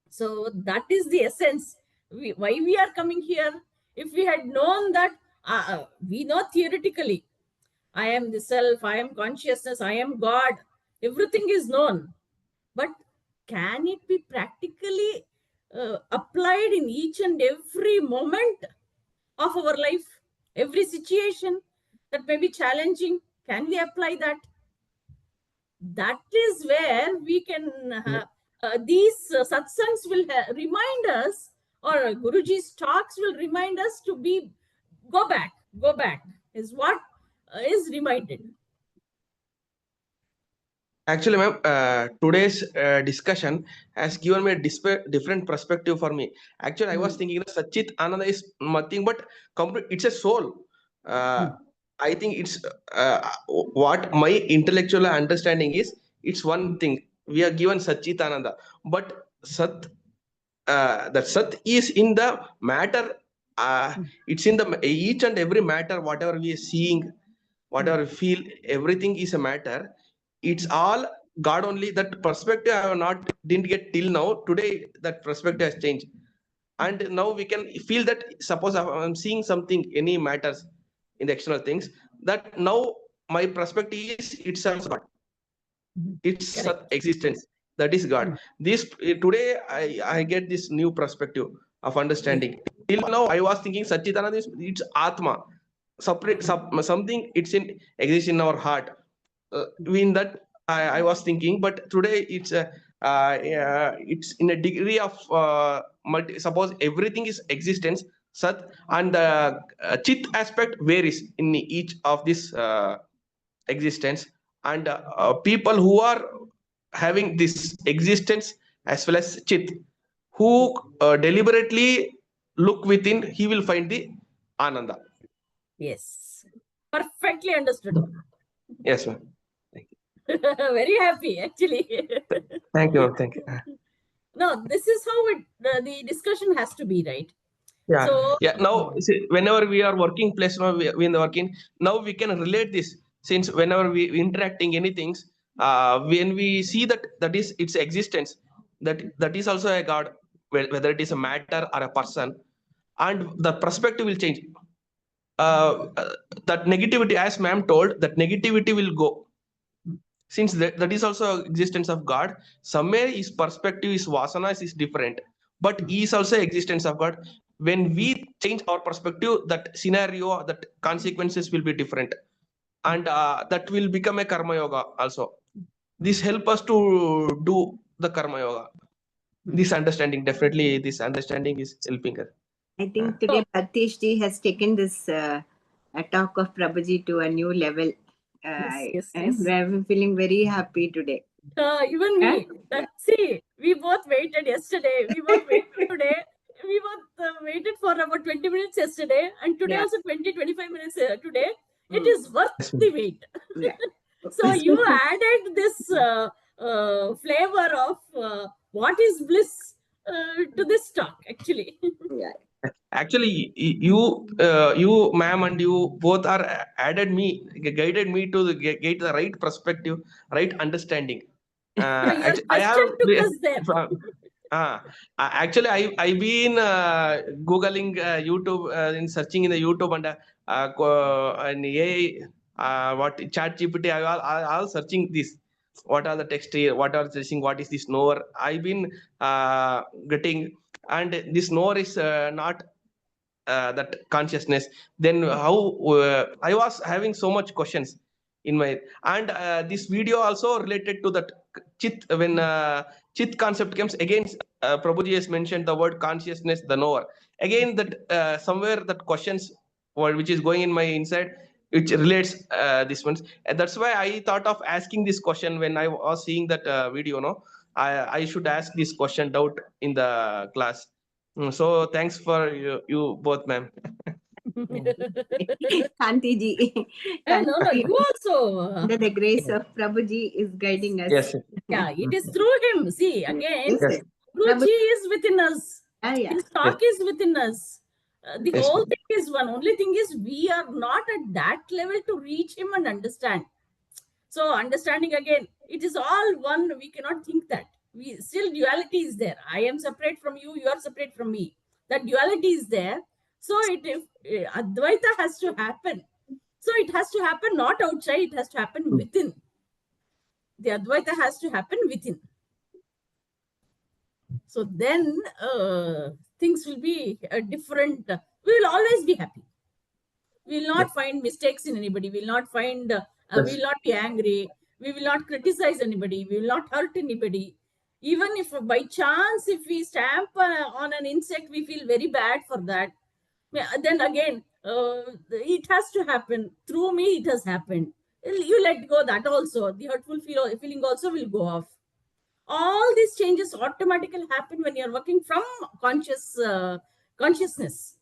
So that is the essence. Why we are coming here? If we had known that, we know theoretically, I am the self, I am consciousness, I am God, everything is known. But can it be practically applied in each and every moment of our life? Every situation that may be challenging, can we apply that? That is where we can, these satsangs will remind us, or Guruji's talks will remind us to be, go back, is what is reminded. Actually, ma'am, today's discussion has given me a different perspective for me. Actually, I was thinking that Satchit Ananda is nothing but complete. It's a soul. I think it's what my intellectual understanding is. It's one thing. We are given Satchit Ananda, but that Sat is in the matter. It's in the each and every matter. Whatever we are seeing, whatever we feel, everything is a matter. It's all God only. That perspective I have not didn't get till now. Today that perspective has changed, and now we can feel that. Suppose I'm seeing something, any matters in the external things, that now my perspective is it's also God. It's Correct. existence. That is God. This today I get this new perspective of understanding. Till now I was thinking Satchitananda is it's Atma, separate something. It's in exists in our heart. In that I was thinking, but today it's in a degree of suppose everything is existence, Sat, and the Chit aspect varies in each of this existence, and people who are having this existence as well as Chit, who deliberately look within, he will find the Ananda. Yes, perfectly understood. Yes, ma'am. Very happy, actually. Thank you. Thank you. No, this is how the discussion has to be, right? Yeah, So, yeah. Now, see, whenever we are working place, now we in the working. Now we can relate this, since whenever we interacting anything, when we see that is its existence, that is also a God, whether it is a matter or a person, and the perspective will change. That negativity, as ma'am told, that negativity will go, since that is also existence of God. Somewhere his perspective, his vasanas is different, but he is also existence of God. When we change our perspective, that scenario, that consequences will be different, and that will become a karma yoga also. This help us to do the karma yoga. This understanding, definitely this understanding is helping us. I think today Bhartish ji has taken this talk of Prabhuji to a new level. yes. I'm feeling very happy today. Even me. Yeah. See, we both waited yesterday. We both waited today. We both waited for about 20 minutes yesterday, and today Yeah. also 20-25 minutes today. It is worth Yes, the wait. Yeah. So you added this flavor of what is bliss to this talk, actually. Yeah. actually you ma'am and you both are added me, guided me to get the right perspective, right understanding. Your I have question took us there. actually I've been googling YouTube, in searching in the YouTube, and and AI, what chat GPT, I was searching this, what are the text here, what are searching, what is this knower I've been getting, and this knower is not that consciousness. Then how I was having so much questions. in my, and this video also related to that chit, when chit concept comes again. Prabhuji has mentioned the word consciousness, the knower. Again, that somewhere that questions which is going in my inside, which relates this one. And that's why I thought of asking this question when I was seeing that video. No, I should ask this question doubt in the class. So thanks for you both, ma'am. Kanti ji, No, no, you also. under the grace of Prabhuji is guiding us. Yes. Yeah, it is through him. See, again, Yes, sir. Guruji is within us. Yeah. His talk is within us. The Yes, whole ma'am. thing is one. Only thing is we are not at that level to reach him and understand. So understanding again, it is all one. We cannot think that. We still duality is there. I am separate from you. You are separate from me. That duality is there. So if Advaita has to happen. So it has to happen not outside. It has to happen within. The Advaita has to happen within. So then things will be different. We will always be happy. We will not find mistakes in anybody. We will not find, we will not be angry. We will not criticize anybody. We will not hurt anybody. Even if by chance, if we stamp on an insect, we feel very bad for that. Then again, it has to happen. Through me, it has happened. You let go that also. The hurtful feeling also will go off. All these changes automatically happen when you're working from consciousness.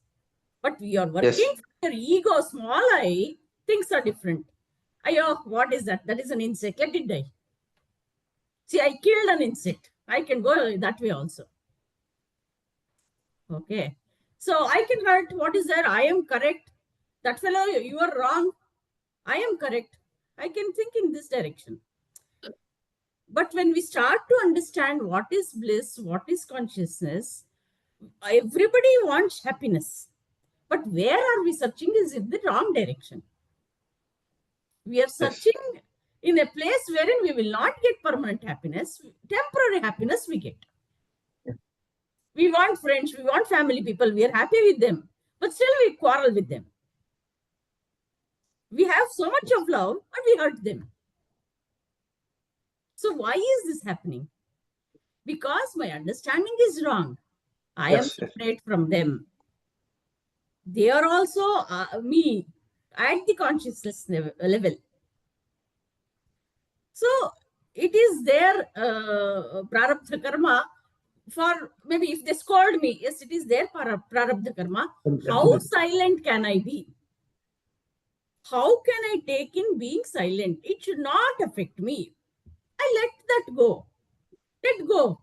But we are working from your ego, small I, things are different. Ayo, what is that? That is an insect. Let it die. See, I killed an insect. I can go that way also. Okay. So I can hurt. What is there? I am correct. That fellow, you are wrong. I am correct. I can think in this direction. But when we start to understand what is bliss, what is consciousness, everybody wants happiness. But where are we searching is in the wrong direction. We are searching in a place wherein we will not get permanent happiness. Temporary happiness we get. We want friends, we want family people, we are happy with them. But still we quarrel with them. We have so much of love and we hurt them. So why is this happening? Because my understanding is wrong. I am separate from them. They are also me at the consciousness level. So it is their prarabdha karma. For maybe if they scold me, yes, it is their prarabdha karma. How silent can I be? How can I take in being silent? It should not affect me. I let that go. Let go.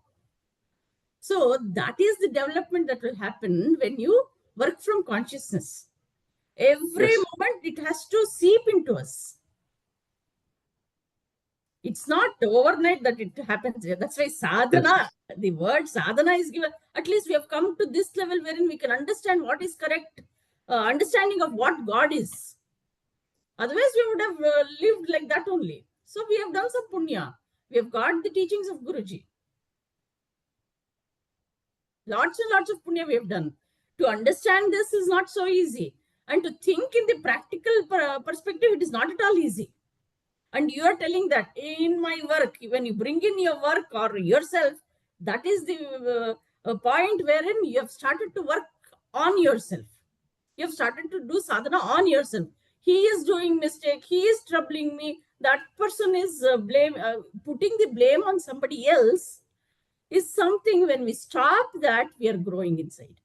So that is the development that will happen when you work from consciousness. Every moment it has to seep into us. It's not overnight that it happens. That's why sadhana, the word sadhana is given. At least we have come to this level wherein we can understand what is correct, understanding of what God is. Otherwise, we would have lived like that only. So we have done some punya. We have got the teachings of Guruji. Lots and lots of punya we have done. To understand this is not so easy. And to think in the practical perspective, it is not at all easy. And you are telling that in my work, when you bring in your work or yourself, that is the point wherein you have started to work on yourself. You have started to do sadhana on yourself. He is doing mistake. He is troubling me. That person is putting the blame on somebody else is something when we stop that, we are growing inside.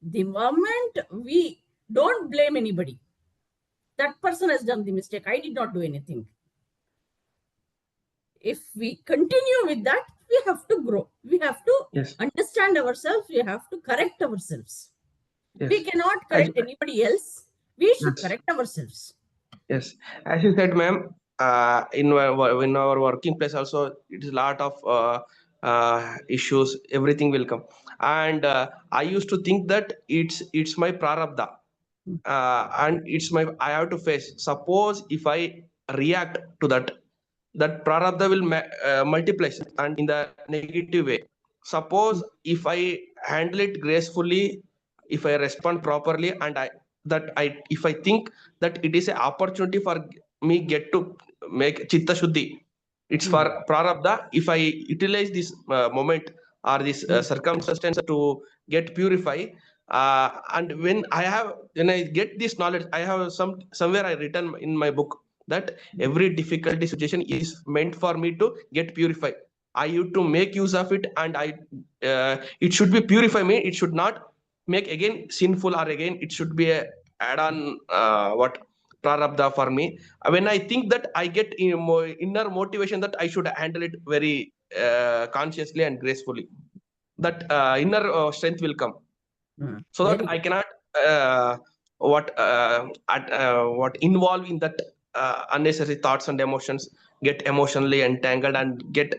The moment we don't blame anybody, that person has done the mistake, I did not do anything. If we continue with that, we have to grow. We have to understand ourselves. We have to correct ourselves. We cannot correct anybody else. We should correct ourselves. Yes, as you said, ma'am, in our working place also, it is a lot of issues. Everything will come, and I used to think that it's my prarabdha, and it's my I have to face. Suppose if I react to that prarabdha will multiply and in the negative way. Suppose if I handle it gracefully, if I respond properly, and if I think that it is an opportunity for me get to make chitta shuddhi. It's for prarabdha. If I utilize this moment or this circumstance to get purify, and when I get this knowledge, I have somewhere I written in my book that every difficulty situation is meant for me to get purified. I used to make use of it, and it should be purify me. It should not make again sinful, or again it should be a add on what prarabdha for me. When I think that, I get inner motivation that I should handle it very consciously and gracefully. That inner strength will come, so Very that I good. cannot uh, what involve in that unnecessary thoughts and emotions, get emotionally entangled, and get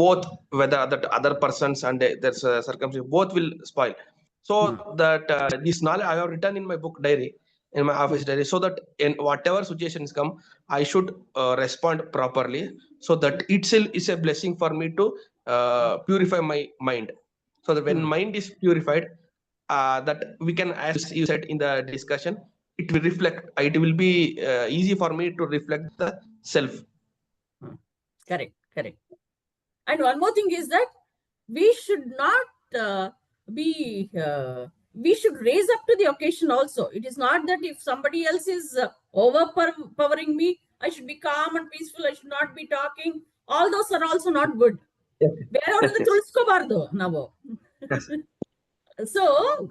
both, whether that other persons and there's circumstances, both will spoil. So that this knowledge I have written in my book diary, in my office diary, so that in whatever situations come, I should respond properly, so that itself is a blessing for me to purify my mind. So that when mind is purified, that we can, as you said in the discussion, it will reflect. It will be easy for me to reflect the self. Correct, correct. And one more thing is that we should not we should raise up to the occasion also. It is not that if somebody else is overpowering me, I should be calm and peaceful, I should not be talking. All those are also not good. Yes, ಬೇರೆಯವ್ರನ್ನ yes, ತುಳಿಸ್ಕೋಬಾರ್ದು ನಾವು. yes. So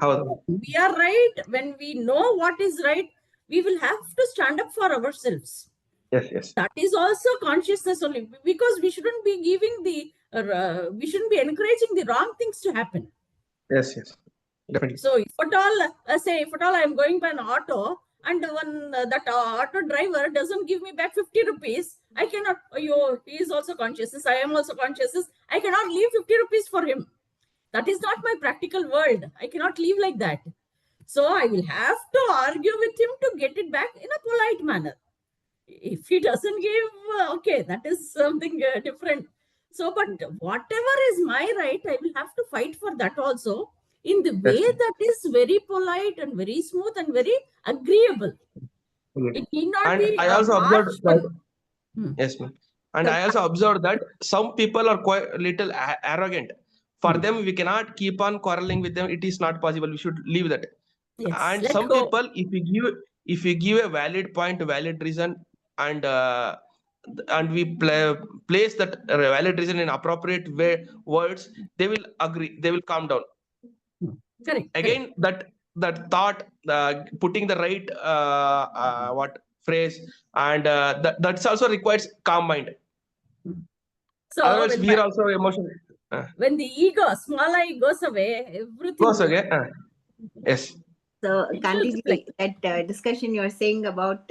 ಹೌದು. we are right. When we know what is right, we will have to stand up for ourselves. Yes, yes, That is also consciousness only, because we shouldn't be giving we shouldn't be encouraging the wrong things to happen. yes, yes. Definitely. So if at all, if at all I am going by an auto, and when that auto driver doesn't give me back 50 rupees, I cannot, he is also consciousness, I am also consciousness, I cannot leave 50 rupees for him. That is not my practical world. I cannot live like that. So I will have to argue with him to get it back in a polite manner. If he doesn't give, okay, that is something different. So, but whatever is my right, I will have to fight for that also, in the way Yes. that is very polite and very smooth and very agreeable. Yes. It need not And be I also harsh. observed that. Hmm. Yes, ma'am. And I also observed that some people are quite little arrogant. For them, we cannot keep on quarreling with them. It is not possible. We should leave that. Yes, And let some go. people, if we give a valid point, valid reason, and we place that valid reason in appropriate way words, they will agree. They will calm down. Correct. Again, that thought, putting the right what phrase, and that's also requires calm mind. So Otherwise, we are also emotional. when the ego, small I goes away, everything Goes again. Yes. So, it will Kantiji, reflect. that discussion you're saying about,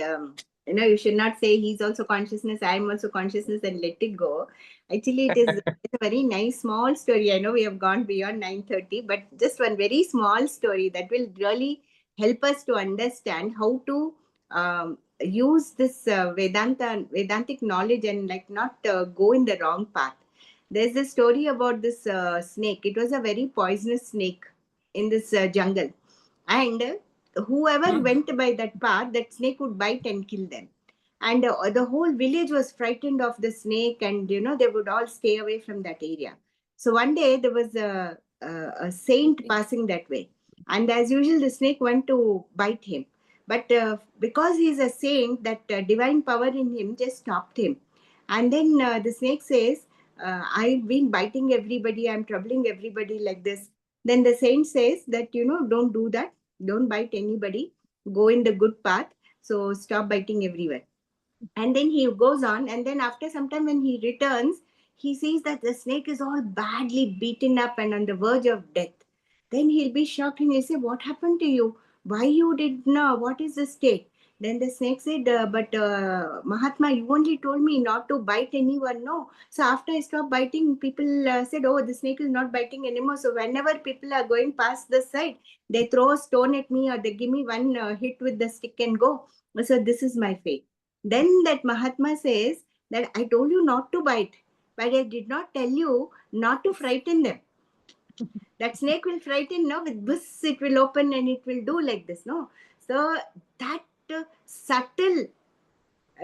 you should not say he's also consciousness, I'm also consciousness, and let it go. Actually, it's a very nice small story. I know we have gone beyond 9:30, but just one very small story that will really help us to understand how to use this Vedantic knowledge and not go in the wrong path. There's a story about this snake. It was a very poisonous snake in this jungle. And whoever went by that path, that snake would bite and kill them. And the whole village was frightened of the snake, and they would all stay away from that area. So one day there was a saint passing that way, and as usual, the snake went to bite him. But because he's a saint, that divine power in him just stopped him. And then the snake says, I've been biting everybody, I'm troubling everybody like this. Then the saint says that, don't do that. Don't bite anybody. Go in the good path. So stop biting everywhere. And then he goes on. And then after some time, when he returns, he sees that the snake is all badly beaten up and on the verge of death. Then he'll be shocked and he'll say, what happened to you? Why you did not? What is the state? Then the snake said, but Mahatma, you only told me not to bite anyone. No. So after I stopped biting, people said, oh, the snake is not biting anymore. So whenever people are going past the side, they throw a stone at me or they give me one hit with the stick and go. So this is my fate. Then that Mahatma says that I told you not to bite, but I did not tell you not to frighten them. That snake will frighten, no? With this, it will open and it will do like this, no? So that subtle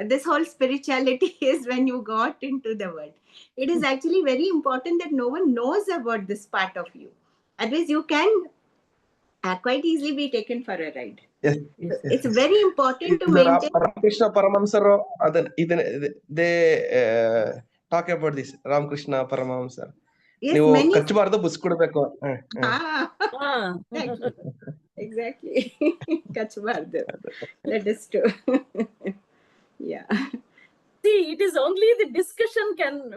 this whole spirituality is when you got into the world. It is actually very important that no one knows about this part of you. Otherwise, you can quite easily be taken for a ride. Yes, Yes. It's very important to the maintain. Ramakrishna Paramahamsar, they talk about this. Ramakrishna Paramahamsar. Yes, ನೀವು many. ಕಚ್ಚಬಾರ್ದು ಬುಸ್ ಕೊಡ್ಬೇಕು. Ah, exactly. Kachbardu. That is true. Yeah. See, it is only the discussion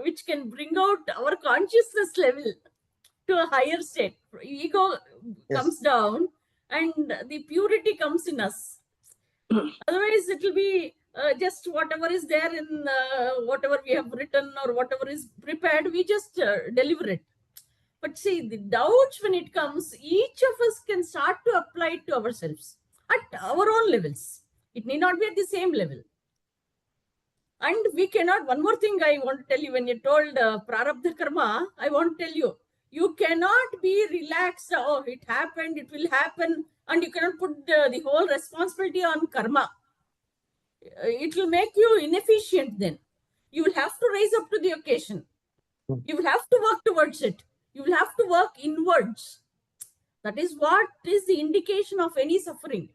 which can bring out our consciousness level to a higher state. Ego comes down and the purity comes in us. Otherwise, it will be just whatever is there in whatever we have written or whatever is prepared, we just deliver it. But see, the doubts, when it comes, each of us can start to apply it to ourselves at our own levels. It need not be at the same level. And we cannot, one more thing I want to tell you, when you told prarabdha karma, I want to tell you, you cannot be relaxed. Oh, it happened, it will happen. And you cannot put the whole responsibility on karma. It will make you inefficient then. You will have to rise up to the occasion. You will have to work towards it. You will have to work inwards. That is what is the indication of any suffering.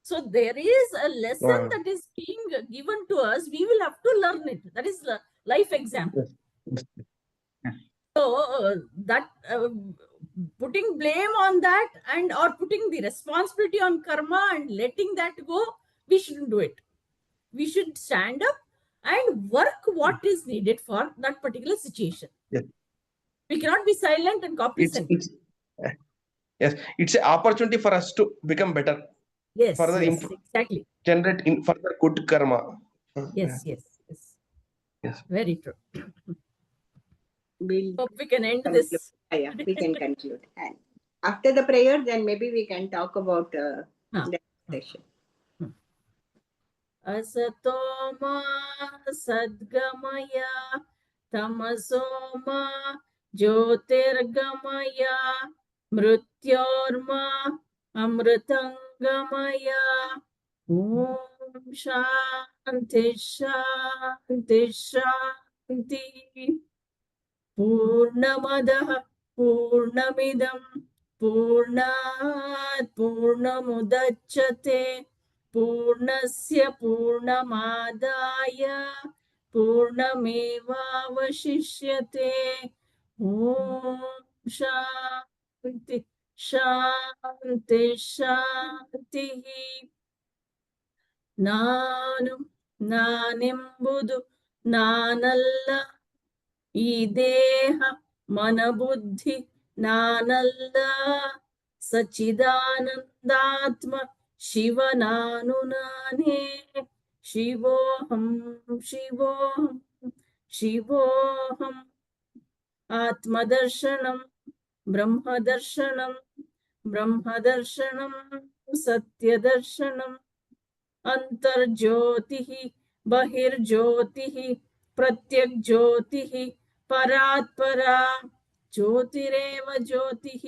So there is a lesson that is being given to us. We will have to learn it. That is the life example. So that putting blame on that and or putting the responsibility on karma and letting that go, we shouldn't do it. We should stand up and work what is needed for that particular situation. Yes. We cannot be silent and complacent. Yes, it's an opportunity for us to become better. Yes, further yes, exactly. Generate in further good karma. Yes, yes, yes. Yes. Very true. We'll Hope we can end conclude. this. Yeah, we can conclude. And after the prayer, then maybe we can talk about the session. Asato ma sadgamaya tamaso ma jyotirgamaya mrityorma amritangamaya. Om Shanti Shanti Shanti. Purnamadah Purnamidam Purnat Purnamudachyate Purnasya Purnamadaya Purnamevavashishyate. Om Shanti Shanti Shanti. ನಾನೆಂಬುದು ನಾನಲ್ಲ, ಈ ದೇಹ ಮನಬುದ್ಧಿ ನಾನಲ್ಲ, ಸಚ್ಚಿದಾನಂದಾತ್ಮ ಶಿವ ನಾನು ನಾನೇ. ಶಿವೋಹಂ ಶಿವೋಹಂ ಶಿವೋಹಂ. ಆತ್ಮದರ್ಶನಂ ಬ್ರಹ್ಮದರ್ಶನಂ ಬ್ರಹ್ಮದರ್ಶನಂ ಸತ್ಯದರ್ಶನಂ. अंतर्ज्योतिः बहिर्ज्योतिः प्रत्यग्ज्योतिः परात्परा. ज्योतिरेव ज्योतिः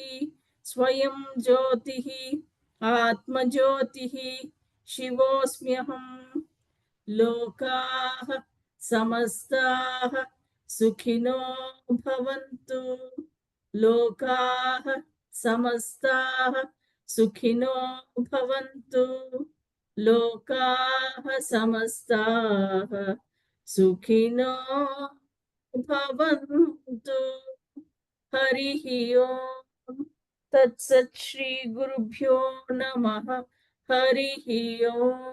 स्वयं ज्योतिः आत्मज्योतिः शिवोऽस्म्यहम्. लोकाः समस्ताः सुखिनो भवन्तु. लोकाः समस्ताः सुखिनो भवन्तु. लोकाः समस्ताः सुखिनो भवन्तु. हरिः ओम् तत्सत्. श्री गुरुभ्यो नमः. हरिः ओम्.